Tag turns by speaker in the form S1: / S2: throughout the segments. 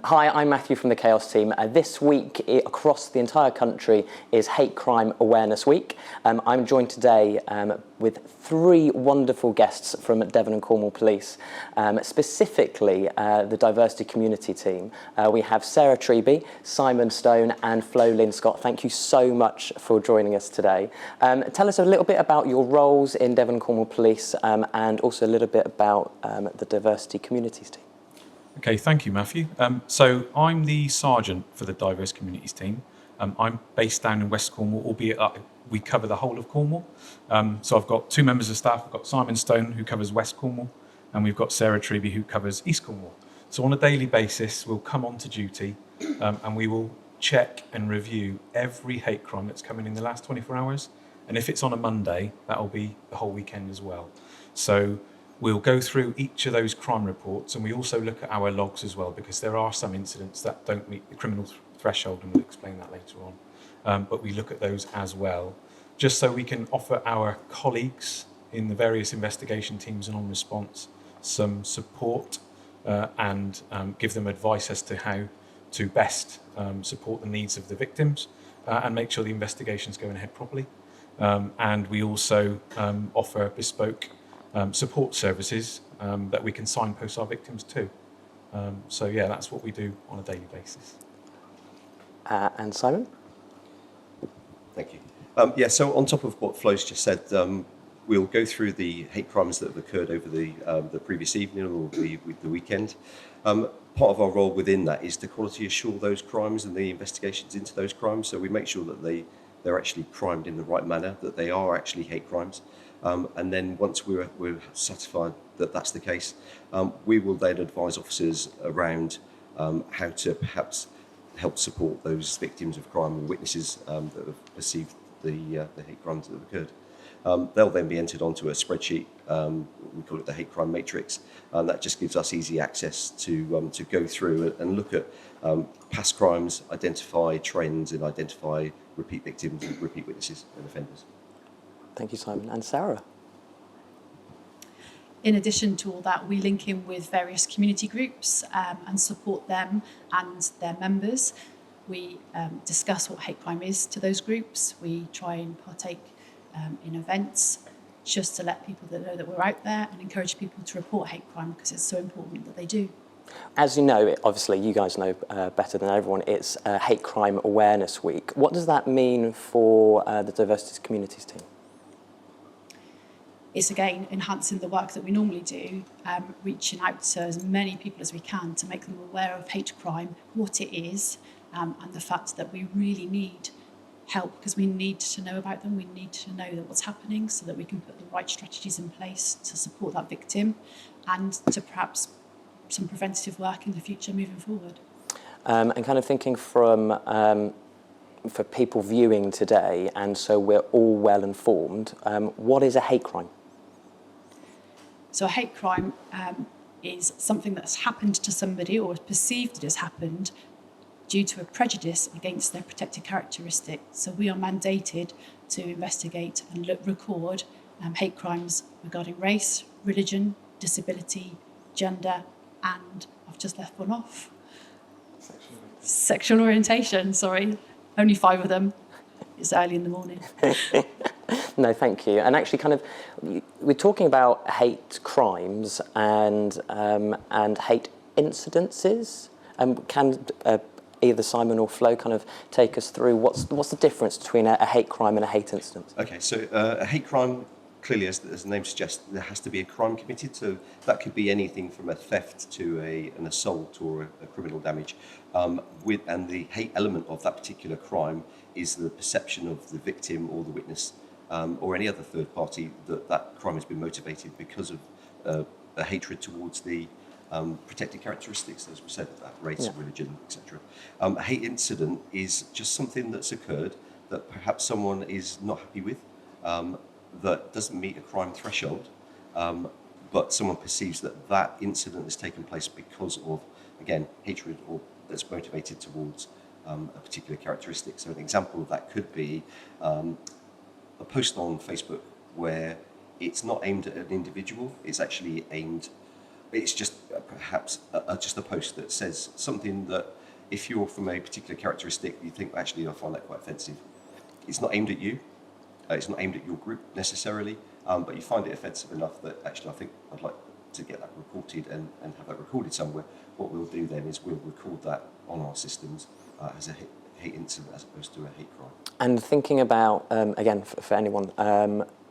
S1: Hi, I'm Matthew from the Chaos team. This week, across the entire country, is Hate Crime Awareness Week. I'm joined today with three wonderful guests from Devon and Cornwall Police, specifically the diversity community team. We have Sarah Treby, Simon Stone and Flo Lynn Scott. Thank you so much for joining us today. Tell us a little bit about your roles in Devon and Cornwall Police and also a little bit about the diversity communities team.
S2: Okay, thank you, Matthew. So I'm the sergeant for the Diverse Communities team. I'm based down in West Cornwall, albeit we cover the whole of Cornwall. So I've got two members of staff. I've got Simon Stone, who covers West Cornwall, and we've got Sarah Treby, who covers East Cornwall. So on a daily basis, we'll come onto duty and we will check and review every hate crime that's come in the last 24 hours. And if it's on a Monday, that'll be the whole weekend as well. So we'll go through each of those crime reports, and we also look at our logs as well, because there are some incidents that don't meet the criminal threshold, and we'll explain that later on. But we look at those as well, just so we can offer our colleagues in the various investigation teams and on response some support and give them advice as to how to best support the needs of the victims and make sure the investigation's going ahead properly. And we also offer bespoke support services that we can signpost our victims to. So yeah, that's what we do on a daily basis.
S1: And Simon?
S3: Thank you. So on top of what Flo's just said, we'll go through the hate crimes that have occurred over the previous evening or the weekend. Part of our role within that is to quality assure those crimes and the investigations into those crimes, so we make sure that they're actually crimed in the right manner, that they are actually hate crimes. And then once we're satisfied that that's the case, we will then advise officers around how to perhaps help support those victims of crime and witnesses that have perceived the hate crimes that have occurred. They'll then be entered onto a spreadsheet, we call it the hate crime matrix, and that just gives us easy access to go through and look at past crimes, identify trends and identify repeat victims and repeat witnesses and offenders.
S1: Thank you, Simon. And Sarah?
S4: In addition to all that, we link in with various community groups and support them and their members. We discuss what hate crime is to those groups. We try and partake in events just to let people know that we're out there and encourage people to report hate crime, because it's so important that they do.
S1: As you know, obviously you guys know better than everyone, it's Hate Crime Awareness Week. What does that mean for the diversity communities team?
S4: It's again enhancing the work that we normally do, reaching out to as many people as we can to make them aware of hate crime, what it is, and the fact that we really need help, because we need to know about them. We need to know that what's happening so that we can put the right strategies in place to support that victim and to perhaps some preventative work in the future moving forward.
S1: And kind of thinking from for people viewing today, and so we're all well informed, what is a hate crime?
S4: So a hate crime is something that's happened to somebody or is perceived that has happened due to a prejudice against their protected characteristic. So we are mandated to investigate and record hate crimes regarding race, religion, disability, gender, and I've just left one off. Sexual orientation, sorry. Only 5 of them. It's early in the morning.
S1: No, thank you. And actually, kind of, we're talking about hate crimes and hate incidences. Can either Simon or Flo kind of take us through what's the difference between a hate crime and a hate incident?
S3: Okay, so a hate crime, clearly, as the name suggests, there has to be a crime committed. So that could be anything from a theft to an assault or a criminal damage. And the hate element of that particular crime is the perception of the victim or the witness or any other third party that crime has been motivated because of a hatred towards the protected characteristics, as we said, that race, religion, etc. A hate incident is just something that's occurred that perhaps someone is not happy with, that doesn't meet a crime threshold, but someone perceives that incident has taken place because of, again, hatred or that's motivated towards a particular characteristic. So an example of that could be a post on Facebook where it's not aimed at an individual, it's actually aimed it's just perhaps just a post that says something that, if you're from a particular characteristic, you think, actually, I find that quite offensive. It's not aimed at you. It's not aimed at your group necessarily, but you find it offensive enough that actually I think I'd like to get that reported and have that recorded somewhere. What we'll do then is we'll record that on our systems as a hate incident as opposed to a hate crime.
S1: And thinking about, again, for anyone,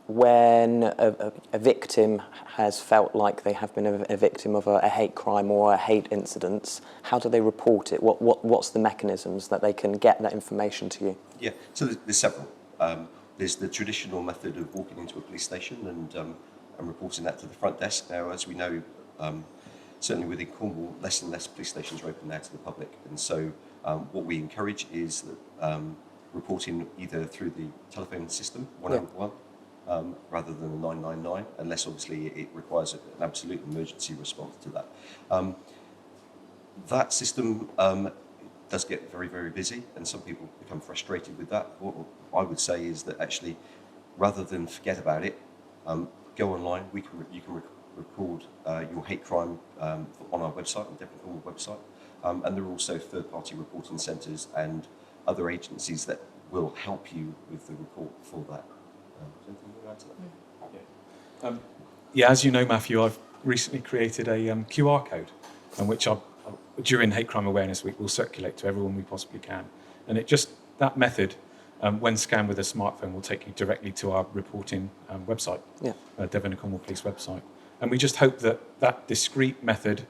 S1: when a victim has felt like they have been a victim of a hate crime or a hate incident, how do they report it? What's the mechanisms that they can get that information to you?
S3: Yeah, so there's several. There's the traditional method of walking into a police station and reporting that to the front desk. Now, as we know, certainly within Cornwall, less and less police stations are open now to the public. And so what we encourage is that reporting either through the telephone system, 111, rather than the 999, unless obviously it requires an absolute emergency response to that. That system does get very, very busy, and some people become frustrated with that. What I would say is that actually, rather than forget about it, go online. You can record your hate crime on our website, on Devon and Cornwall website, and there are also third-party reporting centres and other agencies that will help you with the report for that. Is there anything you want to add to that?
S2: Yeah, as you know, Matthew, I've recently created a QR code, in which during Hate Crime Awareness Week, we'll circulate to everyone we possibly can. And that method, when scanned with a smartphone, will take you directly to our reporting website, Devon and Cornwall Police website. And we just hope that discreet method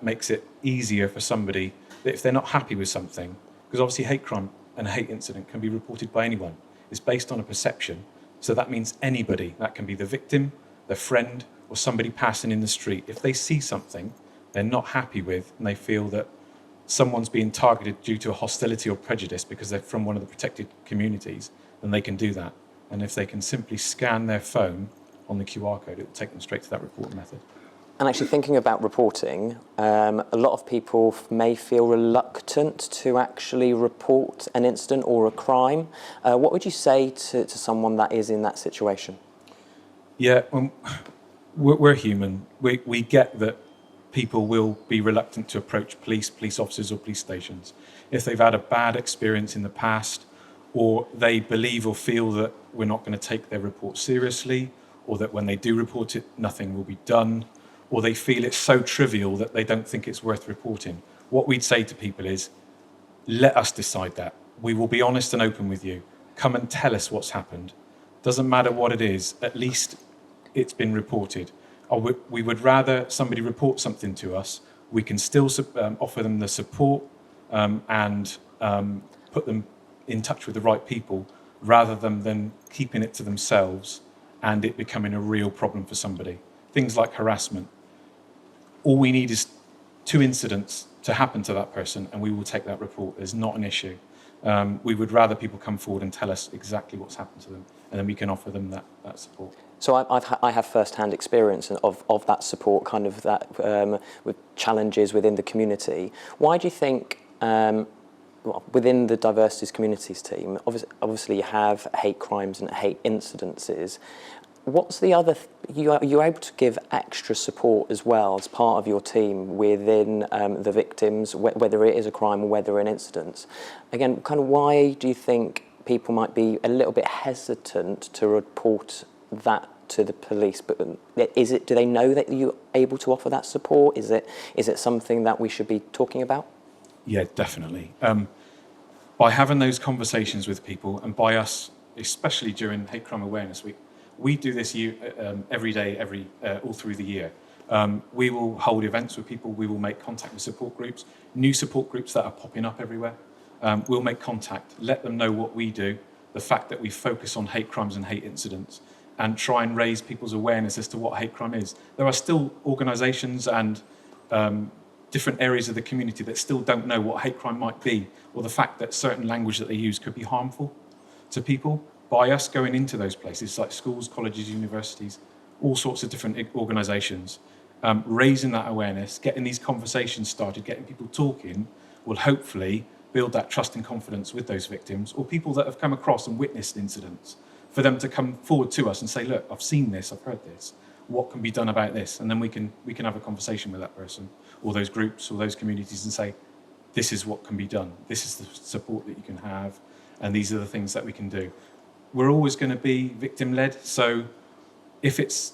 S2: makes it easier for somebody that if they're not happy with something, because obviously hate crime and a hate incident can be reported by anyone. It's based on a perception. So that means anybody, that can be the victim, their friend, or somebody passing in the street. If they see something they're not happy with and they feel that someone's being targeted due to a hostility or prejudice because they're from one of the protected communities, then they can do that. And if they can simply scan their phone on the QR code, it will take them straight to that reporting method.
S1: And actually thinking about reporting, a lot of people may feel reluctant to actually report an incident or a crime. What would you say to someone that is in that situation?
S2: Yeah, we're human. We get that people will be reluctant to approach police officers or police stations if they've had a bad experience in the past, or they believe or feel that we're not going to take their report seriously, or that when they do report it, nothing will be done, or they feel it's so trivial that they don't think it's worth reporting. What we'd say to people is, let us decide that. We will be honest and open with you. Come and tell us what's happened. Doesn't matter what it is, at least it's been reported. We would rather somebody report something to us. We can still offer them the support and put them in touch with the right people, rather than keeping it to themselves and it becoming a real problem for somebody. Things like harassment. All we need is 2 incidents to happen to that person and we will take that report. There's not an issue. We would rather people come forward and tell us exactly what's happened to them, and then we can offer them that support.
S1: So I have first-hand experience of that support, kind of that with challenges within the community. Why do you think, within the Diversities Communities team, obviously you have hate crimes and hate incidences. What's the other? You're able to give extra support as well as part of your team within the victims, whether it is a crime or whether an incident. Again, kind of why do you think people might be a little bit hesitant to report that to the police? But do they know that you're able to offer that support? Is it something that we should be talking about?
S2: Yeah, definitely. By having those conversations with people, and by us, especially during Hate Crime Awareness Week, we do this every day, all through the year. We will hold events with people. We will make contact with support groups, new support groups that are popping up everywhere. We'll make contact, let them know what we do, the fact that we focus on hate crimes and hate incidents, and try and raise people's awareness as to what hate crime is. There are still organisations and different areas of the community that still don't know what hate crime might be, or the fact that certain language that they use could be harmful to people. By us going into those places, like schools, colleges, universities, all sorts of different organisations, raising that awareness, getting these conversations started, getting people talking, will hopefully build that trust and confidence with those victims, or people that have come across and witnessed incidents, for them to come forward to us and say, look, I've seen this, I've heard this. what can be done about this? And then we can have a conversation with that person or those groups or those communities and say, this is what can be done. This is the support that you can have, and these are the things that we can do. We're always going to be victim-led, so if it's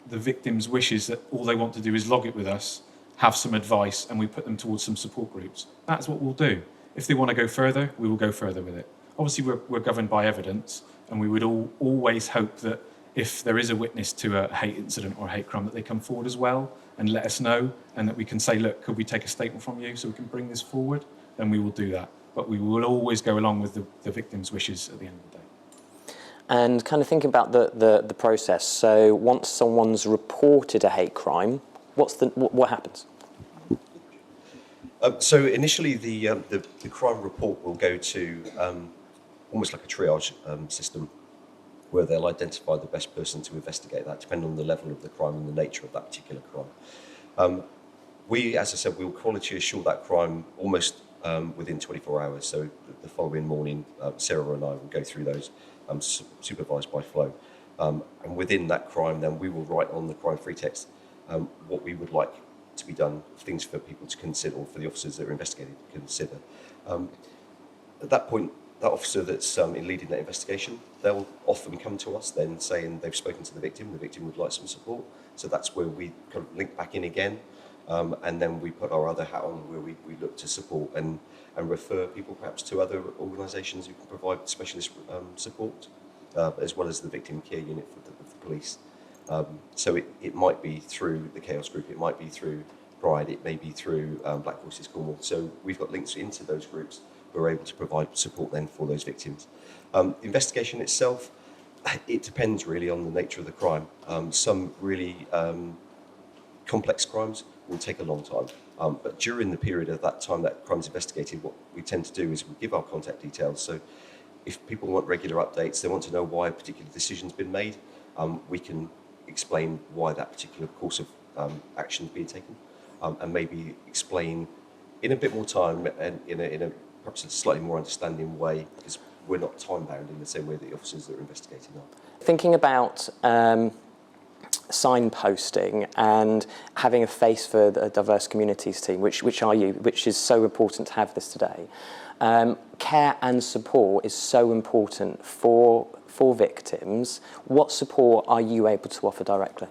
S2: the victim's wishes that all they want to do is log it with us, have some advice, and we put them towards some support groups, that's what we'll do. If they want to go further, we will go further with it. Obviously, we're governed by evidence, and we would always hope that if there is a witness to a hate incident or a hate crime, that they come forward as well and let us know, and that we can say, look, could we take a statement from you so we can bring this forward? Then we will do that. But we will always go along with the victim's wishes at the end of the day.
S1: And kind of thinking about the process. So once someone's reported a hate crime, what happens?
S3: So initially, the crime report will go to almost like a triage system, where they'll identify the best person to investigate that, depending on the level of the crime and the nature of that particular crime. We, as I said, will quality assure that crime almost within 24 hours. So the following morning, Sarah and I will go through those, supervised by Flo. And within that crime, then we will write on the crime-free text what we would like to be done, things for people to consider, or for the officers that are investigating to consider. At that point, that officer that's in leading that investigation, they'll often come to us then saying they've spoken to the victim would like some support. So that's where we kind of link back in again, and then we put our other hat on where we look to support and refer people perhaps to other organisations who can provide specialist support, as well as the victim care unit for the police. So it might be through the Chaos Group, it might be through Pride, it may be through Black Voices Cornwall. So we've got links into those groups who are able to provide support then for those victims. The investigation itself, it depends really on the nature of the crime. Some really complex crimes will take a long time. But during the period of that time that crime's investigated, what we tend to do is we give our contact details. So if people want regular updates, they want to know why a particular decision's been made, we can explain why that particular course of action is being taken, and maybe explain in a bit more time and in a perhaps a slightly more understanding way, because we're not time-bound in the same way that the officers that are investigating are.
S1: Thinking about signposting and having a face for the diverse communities team, which is so important to have this today. Care and support is so important for victims. What support are you able to offer directly?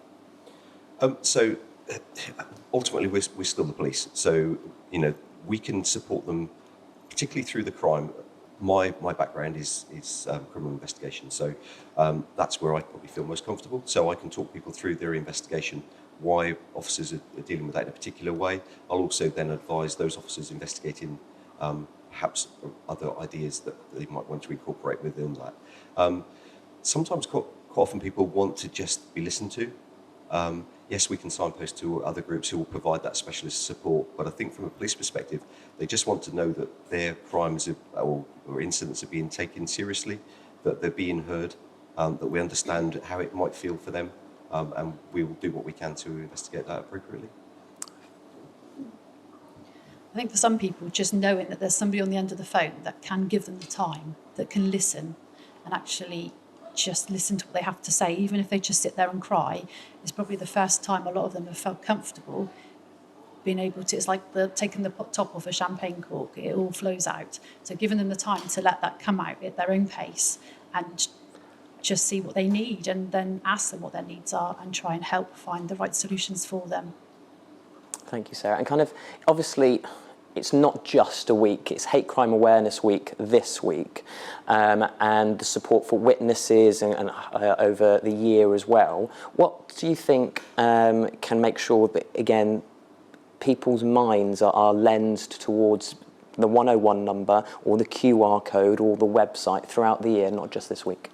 S3: So ultimately, we're still the police. So we can support them, particularly through the crime. My background is criminal investigation, so that's where I probably feel most comfortable. So I can talk people through their investigation, why officers are dealing with that in a particular way. I'll also then advise those officers investigating perhaps other ideas that they might want to incorporate within that. Sometimes quite often people want to just be listened to. Yes, we can signpost to other groups who will provide that specialist support, but I think from a police perspective, they just want to know that their crimes or incidents are being taken seriously, that they're being heard, that we understand how it might feel for them, and we will do what we can to investigate that appropriately.
S4: I think for some people, just knowing that there's somebody on the end of the phone that can give them the time, that can listen and actually just listen to what they have to say, even if they just sit there and cry, is probably the first time a lot of them have felt comfortable being able to. It's like taking the top off a champagne cork, it all flows out. So giving them the time to let that come out at their own pace and just see what they need, and then ask them what their needs are and try and help find the right solutions for them.
S1: Thank you, Sarah. And kind of, obviously, it's not just a week, it's Hate Crime Awareness Week this week, and the support for witnesses and over the year as well. What do you think can make sure that, again, people's minds are lensed towards the 101 number or the QR code or the website throughout the year, not just this week?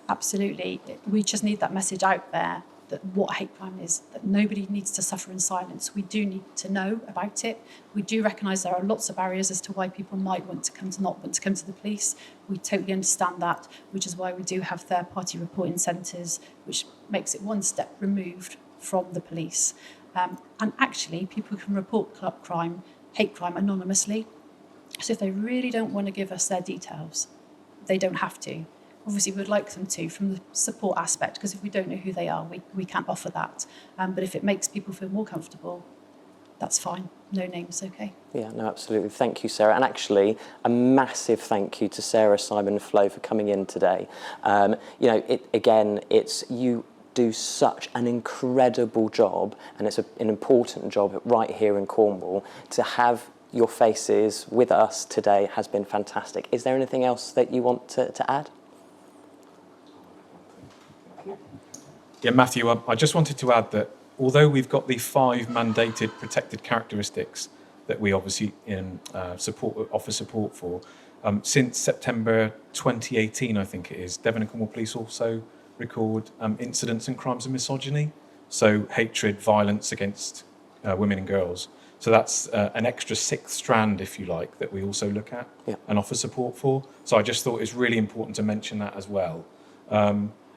S4: Absolutely. We just need that message out there, that what hate crime is, that nobody needs to suffer in silence. We do need to know about it. We do recognise there are lots of barriers as to why people might not want to come to the police. We totally understand that, which is why we do have third-party reporting centres, which makes it one step removed from the police. And actually, people can report hate crime anonymously. So if they really don't want to give us their details, they don't have to. Obviously, we'd like them to from the support aspect, because if we don't know who they are, we can't offer that. But if it makes people feel more comfortable, that's fine. No names, okay.
S1: Yeah, no, absolutely. Thank you, Sarah. And actually, a massive thank you to Sarah, Simon and Flo for coming in today. You know, it's you do such an incredible job, and it's an important job right here in Cornwall. To have your faces with us today has been fantastic. Is there anything else that you want to add?
S2: Yeah, Matthew, I just wanted to add that although we've got the 5 mandated protected characteristics that we obviously offer support for, since September 2018, I think it is, Devon and Cornwall Police also record incidents and crimes of misogyny, so hatred, violence against women and girls. So that's an extra 6th strand, if you like, that we also look at and offer support for. So I just thought it's really important to mention that as well.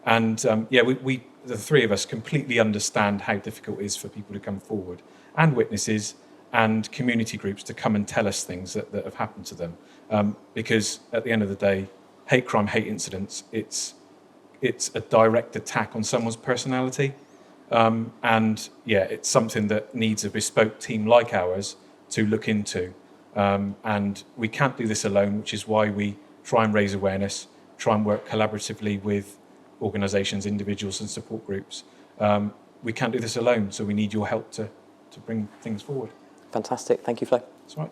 S2: We the 3 of us completely understand how difficult it is for people to come forward, and witnesses and community groups to come and tell us things that have happened to them. Because at the end of the day, hate crime, hate incidents, it's a direct attack on someone's personality. It's something that needs a bespoke team like ours to look into. And we can't do this alone, which is why we try and raise awareness, try and work collaboratively with organisations, individuals and support groups. We can't do this alone, so we need your help to bring things forward.
S1: Fantastic. Thank you, Flo.
S2: That's right.